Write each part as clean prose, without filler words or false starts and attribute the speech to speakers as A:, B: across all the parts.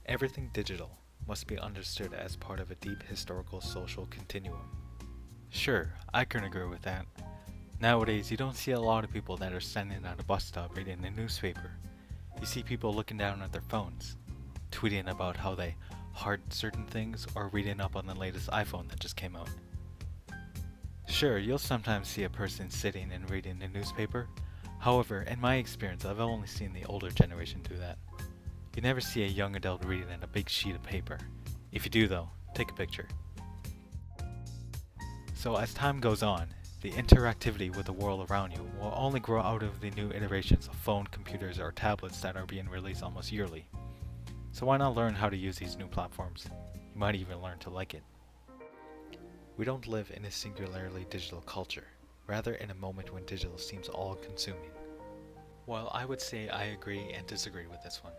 A: Everything digital must be understood as part of a deep historical social continuum. Sure, I can agree with that. Nowadays, you don't see a lot of people that are standing at a bus stop reading a newspaper. You see people looking down at their phones, tweeting about how they heart certain things or reading up on the latest iPhone that just came out. Sure, you'll sometimes see a person sitting and reading a newspaper. However, in my experience, I've only seen the older generation do that. You never see a young adult reading in a big sheet of paper. If you do though, take a picture. So as time goes on, the interactivity with the world around you will only grow out of the new iterations of phone, computers, or tablets that are being released almost yearly. So why not learn how to use these new platforms? You might even learn to like it. We don't live in a singularly digital culture, rather in a moment when digital seems all-consuming. Well, I would say I agree and disagree with this one.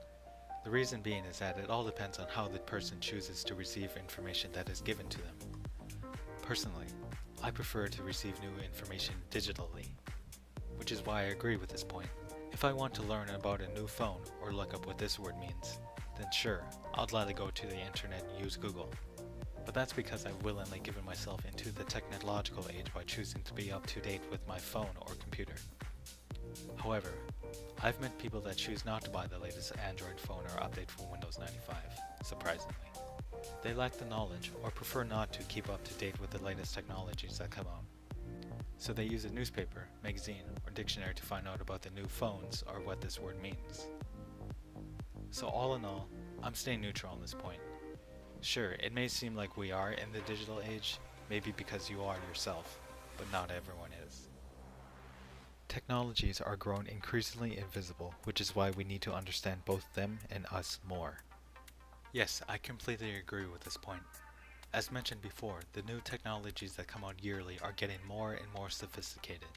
A: The reason being is that it all depends on how the person chooses to receive information that is given to them. Personally, I prefer to receive new information digitally, which is why I agree with this point. If I want to learn about a new phone or look up what this word means, then sure, I'll gladly go to the internet and use Google. But that's because I've willingly given myself into the technological age by choosing to be up to date with my phone or computer. However, I've met people that choose not to buy the latest Android phone or update from Windows 95, surprisingly. They lack the knowledge or prefer not to keep up to date with the latest technologies that come out. So they use a newspaper, magazine, or dictionary to find out about the new phones or what this word means. So all in all, I'm staying neutral on this point. Sure, it may seem like we are in the digital age, maybe because you are yourself, but not everyone is. Technologies are growing increasingly invisible, which is why we need to understand both them and us more. Yes, I completely agree with this point. As mentioned before, the new technologies that come out yearly are getting more and more sophisticated.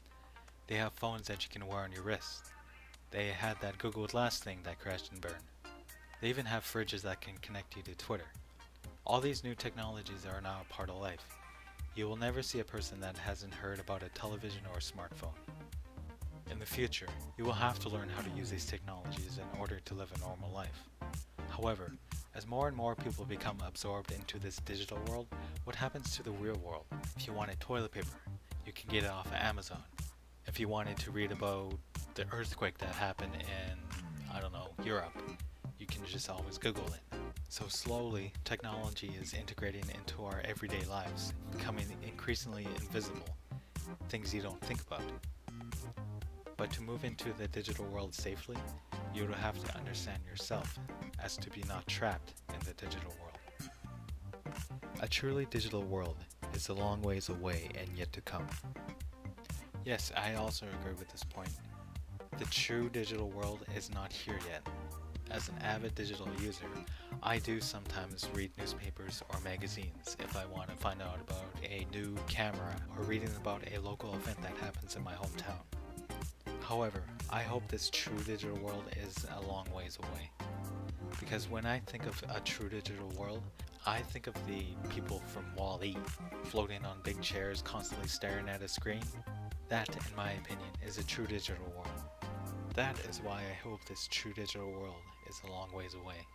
A: They have phones that you can wear on your wrist. They had that Google Glass thing that crashed and burned. They even have fridges that can connect you to Twitter. All these new technologies are now a part of life. You will never see a person that hasn't heard about a television or a smartphone. In the future, you will have to learn how to use these technologies in order to live a normal life. However, as more and more people become absorbed into this digital world, what happens to the real world? If you wanted toilet paper, you can get it off of Amazon. If you wanted to read about the earthquake that happened in, Europe, you can just always Google it. So slowly, technology is integrating into our everyday lives, becoming increasingly invisible, things you don't think about. But to move into the digital world safely, you would have to understand yourself as to be not trapped in the digital world. A truly digital world is a long ways away and yet to come. Yes, I also agree with this point. The true digital world is not here yet. As an avid digital user, I do sometimes read newspapers or magazines if I want to find out about a new camera or reading about a local event that happens in my hometown. However, I hope this true digital world is a long ways away. Because when I think of a true digital world, I think of the people from Wall-E floating on big chairs constantly staring at a screen. That, in my opinion, is a true digital world. That is why I hope this true digital world is a long ways away.